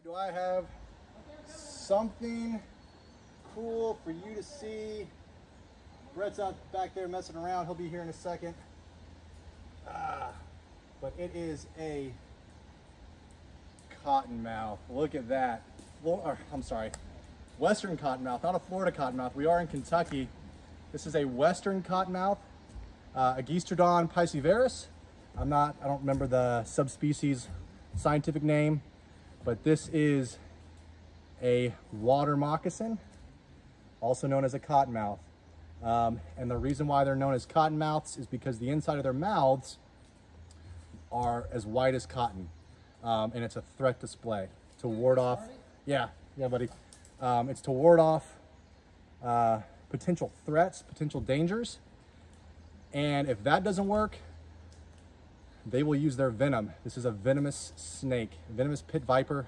Do I have something cool for you to see? Brett's out back there messing around. He'll be here in a second. But it is a cottonmouth. Look at that. I'm sorry, Western cottonmouth, not a Florida cottonmouth. We are in Kentucky. This is a Western cottonmouth, Agistrodon piscivorus. I don't remember the subspecies scientific name, but this is a water moccasin, also known as a cottonmouth. And the reason why they're known as cottonmouths is because the inside of their mouths are as white as cotton. And it's a threat display to ward off. Yeah, buddy. It's to ward off potential threats, potential dangers. And if that doesn't work, they will use their venom. This is a venomous snake, venomous pit viper,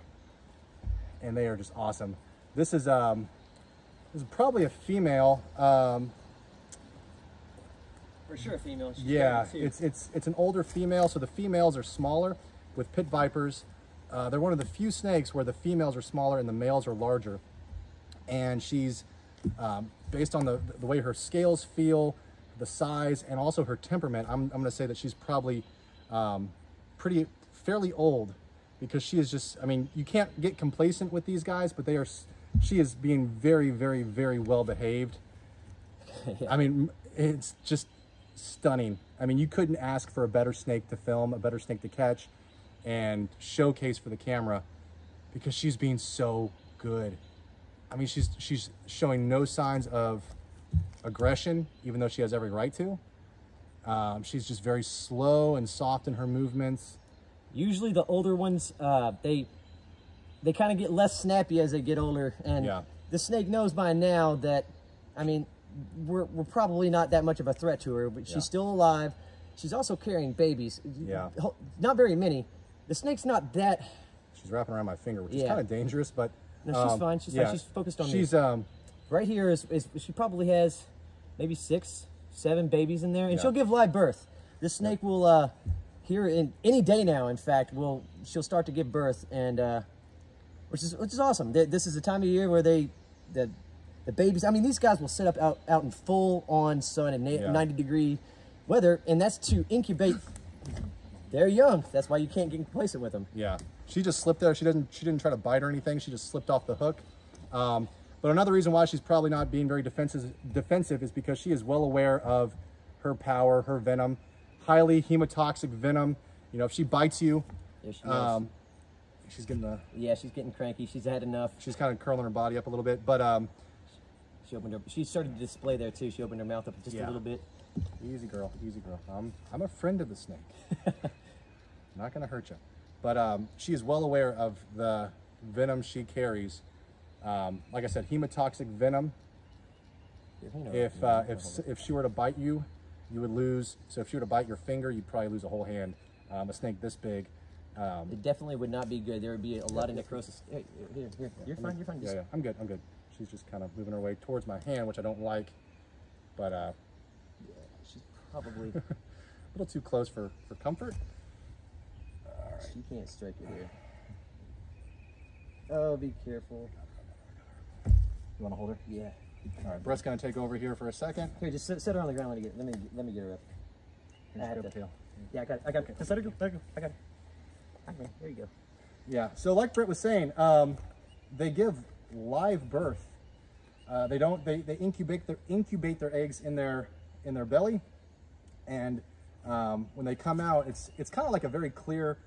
and they are just awesome. This is probably a female. For sure, a female. She's yeah, it's an older female, so the females are smaller. With pit vipers, they're one of the few snakes where the females are smaller and the males are larger. And she's, based on the way her scales feel, the size, and also her temperament, I'm going to say that she's probably fairly old, because she is just, I mean, you can't get complacent with these guys, but she is being very, very, very well behaved. Yeah. I mean, it's just stunning. I mean, you couldn't ask for a better snake to film, a better snake to catch and showcase for the camera, because she's being so good. I mean, she's showing no signs of aggression, even though she has every right to. She's just very slow and soft in her movements. Usually the older ones, they kind of get less snappy as they get older. And yeah, the snake knows by now that, I mean, we're probably not that much of a threat to her, but she's still alive. She's also carrying babies. Yeah. Not very many. The snake's not that... She's wrapping around my finger, which is kind of dangerous, but... No, she's fine. She's fine. She's focused on me. Right here is she probably has maybe 6, 7 babies in there, and she'll give live birth. This snake will, here in any day now, in fact, she'll start to give birth, and which is awesome. This is the time of year where the babies, I mean, these guys will sit up out in full on sun and 90-degree weather, and that's to incubate their young. That's why you can't get complacent with them. Yeah, she just slipped there. She didn't try to bite or anything. She just slipped off the hook. But another reason why she's probably not being very defensive is because she is well aware of her power, her venom, highly hemotoxic venom. You know, if she bites you, she's getting she's getting cranky. She's had enough. She's kind of curling her body up a little bit, but she started to display there too. She opened her mouth up just a little bit. Easy girl, easy girl. I'm a friend of the snake. Not gonna hurt you, but she is well aware of the venom she carries. Like I said, hemotoxic venom. If she were to bite you, you would lose. So if she were to bite your finger, you'd probably lose a whole hand. A snake this big. It definitely would not be good. There would be a lot of necrosis. Hey, here. You're fine. You're fine. Yeah, I'm good. She's just kind of moving her way towards my hand, which I don't like. But yeah, she's probably a little too close for comfort. She can't strike you here. Oh, be careful. You want to hold her? Yeah. All right, Brett's gonna take over here for a second. Here, just set her on the ground. Let me get her up. Yeah, I got it. Just let her go. I got it. Okay, there you go. Yeah. So like Brett was saying, they give live birth. They incubate their eggs in their belly, and when they come out, it's kind of like a very clear,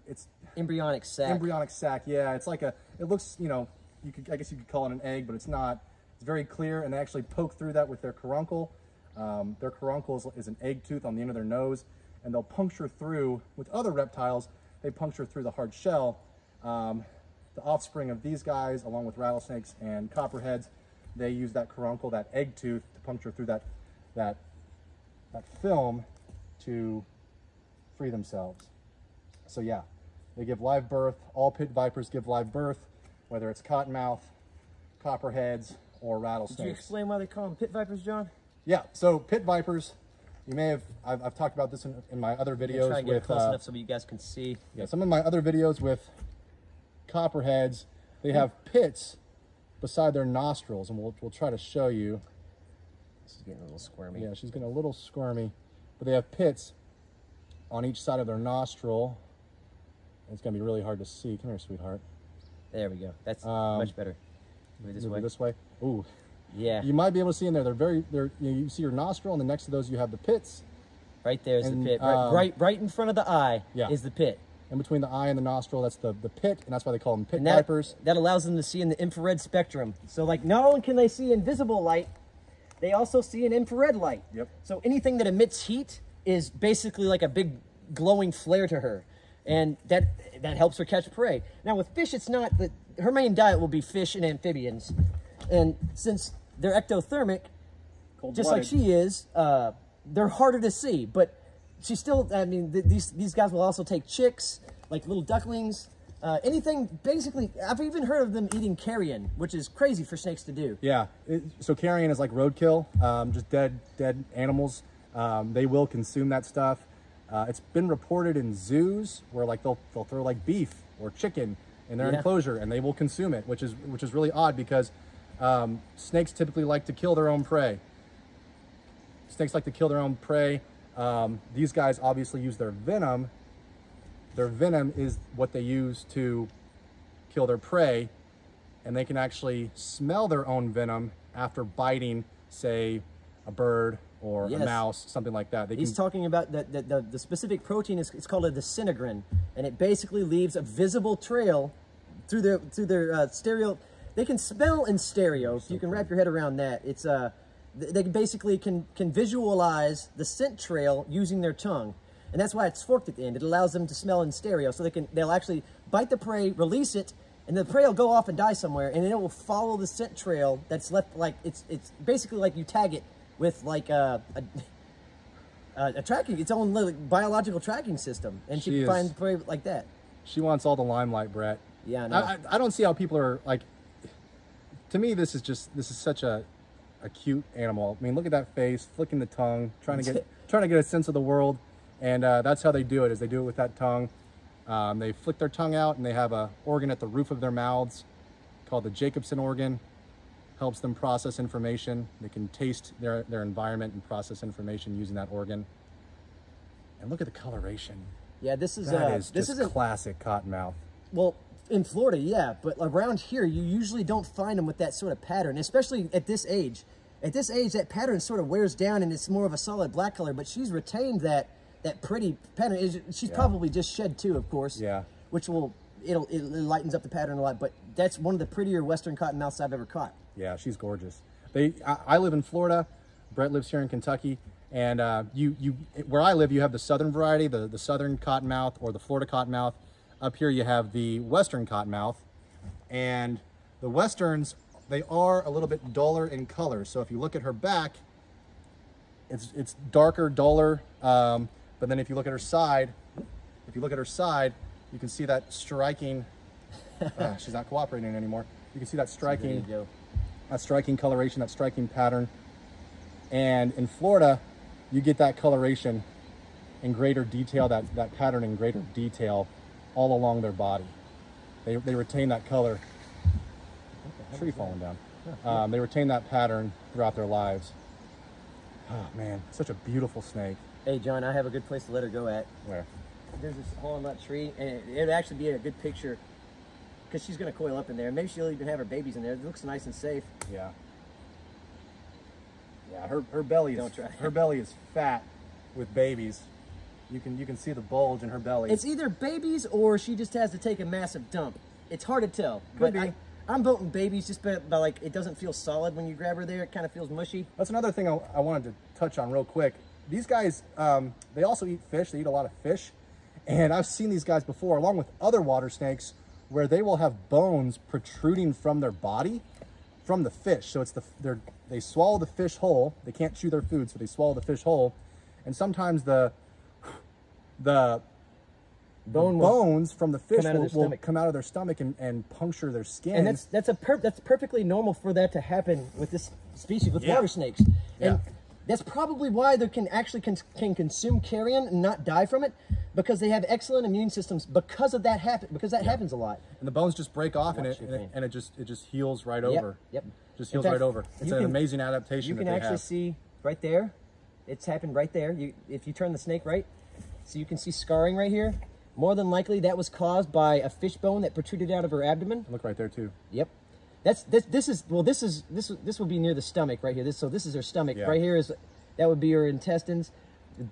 it's embryonic sac. Embryonic sac. Yeah. It's like it looks, you know, I guess you could call it an egg, but it's not. It's very clear, and they actually poke through that with their caruncle. Their caruncle is an egg tooth on the end of their nose, and they'll puncture through, with other reptiles, they puncture through the hard shell. The offspring of these guys, along with rattlesnakes and copperheads, they use that caruncle, that egg tooth, to puncture through that film to free themselves. So yeah, they give live birth. All pit vipers give live birth, whether it's cottonmouth, copperheads, or rattlesnakes. Did you explain why they call them pit vipers, John? Yeah, so pit vipers, you may have, I've talked about this in my other videos. Try to get close enough so you guys can see. Yeah, some of my other videos with copperheads, they have pits beside their nostrils, and we'll try to show you. She's getting a little squirmy. Yeah, she's getting a little squirmy, but they have pits on each side of their nostril. It's gonna be really hard to see. Come here, sweetheart. There we go. That's much better. Move this way. This way. Ooh. Yeah. You might be able to see in there. You see your nostril, and then next to those you have the pits. Right there's the pit. Right in front of the eye is the pit. In between the eye and the nostril, that's the pit, and that's why they call them pit vipers. That allows them to see in the infrared spectrum. So, like, not only can they see in visible light, they also see in infrared light. Yep. So anything that emits heat is basically like a big glowing flare to her, and that helps her catch prey. Now with fish, it's not that her main diet will be fish and amphibians, and since they're ectothermic, just like she is, they're harder to see. But she still, I mean, these guys will also take chicks, like little ducklings. Anything, basically, I've even heard of them eating carrion, which is crazy for snakes to do. Yeah, so carrion is like roadkill, just dead animals. They will consume that stuff. It's been reported in zoos where like they'll throw like beef or chicken in their enclosure, and they will consume it, which is really odd because snakes typically like to kill their own prey. Snakes like to kill their own prey. These guys obviously use their venom. Their venom is what they use to kill their prey, and they can actually smell their own venom after biting, say, a bird or a mouse, something like that. He's talking about the specific protein it's called a disintegrin, and it basically leaves a visible trail through their stereo. They can smell in stereo. If you can wrap your head around that, it's they basically can visualize the scent trail using their tongue. And that's why it's forked at the end. It allows them to smell in stereo, so they'll actually bite the prey, release it, and the prey will go off and die somewhere, and then it will follow the scent trail that's left. Like it's basically like you tag it with like a tracking, its own little biological tracking system, and she can find prey like that. She wants all the limelight, Brett. Yeah, I know. I don't see how people are like. To me, this is such a cute animal. I mean, look at that face, flicking the tongue, trying to get a sense of the world. And that's how they do it, is they do it with that tongue. They flick their tongue out, and they have an organ at the roof of their mouths called the Jacobson organ. Helps them process information. They can taste their environment and process information using that organ. And look at the coloration. Yeah, this is a classic cottonmouth. Well, in Florida, yeah, but around here, you usually don't find them with that sort of pattern, especially at this age. At this age, that pattern sort of wears down, and it's more of a solid black color, but she's retained that pretty pattern. She's probably just shed too, of course. Yeah. Which it lightens up the pattern a lot, but that's one of the prettier western cottonmouths I've ever caught. Yeah, she's gorgeous. I live in Florida. Brett lives here in Kentucky, and where I live, you have the southern variety, the southern cottonmouth or the Florida cottonmouth. Up here, you have the western cottonmouth, and the westerns, they are a little bit duller in color. So if you look at her back, it's darker, duller. But then if you look at her side, you can see that striking, she's not cooperating anymore. You can see that striking coloration, that striking pattern. And in Florida, you get that coloration in greater detail, that pattern in greater detail all along their body. They retain that color. Tree falling down. They retain that pattern throughout their lives. Oh man, such a beautiful snake. Hey John, I have a good place to let her go at. Where? There's this hole in that tree, and it'd actually be a good picture because she's going to coil up in there. Maybe she'll even have her babies in there. It looks nice and safe. Yeah. Yeah, her belly is fat with babies. You can see the bulge in her belly. It's either babies or she just has to take a massive dump. It's hard to tell. Could be. I'm voting babies just by like it doesn't feel solid when you grab her there. It kind of feels mushy. That's another thing I wanted to touch on real quick. These guys, they also eat fish. They eat a lot of fish. And I've seen these guys before, along with other water snakes, where they will have bones protruding from their body from the fish. So it's they swallow the fish whole. They can't chew their food, so they swallow the fish whole. And sometimes the bones from the fish will come out of their stomach and puncture their skin. And that's perfectly normal for that to happen with this species, with water snakes. And That's probably why they can actually can consume carrion and not die from it, because they have excellent immune systems because of that happens a lot. And the bones just break off and it just heals right over. Yep. Just heals right over. It's an amazing adaptation. You can actually see right there. It's happened right there. If you turn the snake right, so you can see scarring right here. More than likely that was caused by a fish bone that protruded out of her abdomen. Look right there too. Yep. This will be near the stomach right here. So this is her stomach. Right here that would be her intestines.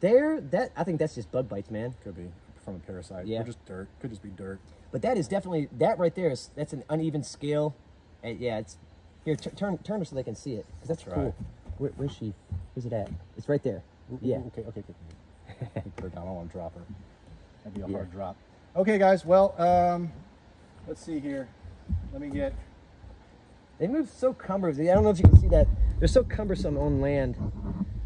I think that's just bug bites, man. Could be from a parasite. Yeah. Or just dirt. Could just be dirt. But that is definitely, that right there that's an uneven scale. And yeah, it's here. Turn her so they can see it. 'Cause that's cool. Where's she? Where's it at? It's right there. Yeah. Okay. Put her down. I don't want to drop her. That'd be a hard drop. Okay, guys. Well, let's see here. Let me get. They move so cumbersome. I don't know if you can see that. They're so cumbersome on land.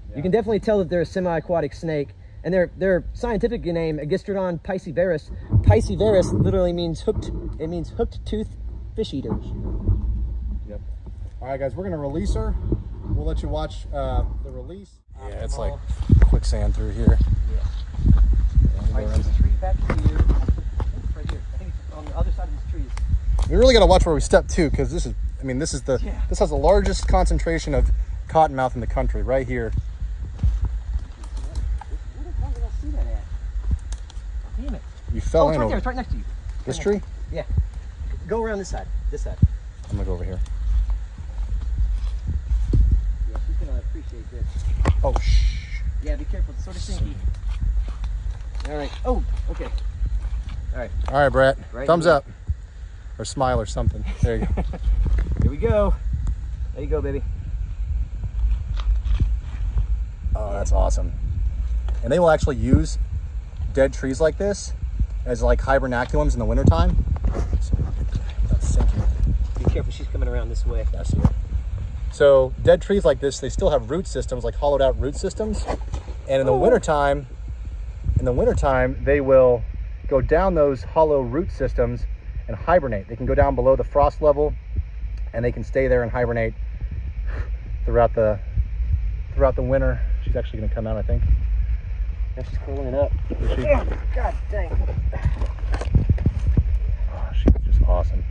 Yeah. You can definitely tell that they're a semi-aquatic snake. And their scientific name, Agistrodon piscivorus. Piscivorus literally means hooked. It means hooked tooth fish eaters. Yep. All right, guys. We're gonna release her. We'll let you watch the release. Yeah, it's like quicksand through here. Yeah. All right, so the tree back here. Right here. I think it's on the other side of these trees. We really got to watch where we step to, because this has the largest concentration of cottonmouth in the country right here. Where the hell did I see that at? Damn it! You fell in. It's right there. It's right next to you. This tree? Yeah. Go around this side. This side. I'm gonna go over here. Yeah, she's gonna appreciate this. Oh shh. Yeah, be careful. It's sort of stinky. All right. Oh, okay. All right. All right, Brett. Right Thumbs here. up. Or smile or something. There you go. Here we go. There you go, baby. Oh, that's awesome. And they will actually use dead trees like this as like hibernaculums in the wintertime. So that's sinking. Be careful, she's coming around this way. That's here. So dead trees like this, they still have root systems, like hollowed out root systems. And in the wintertime, they will go down those hollow root systems and hibernate. They can go down below the frost level and they can stay there and hibernate throughout the winter. She's actually gonna come out, I think. Now she's curling it up. Is she? Oh, God dang. Oh, she's just awesome.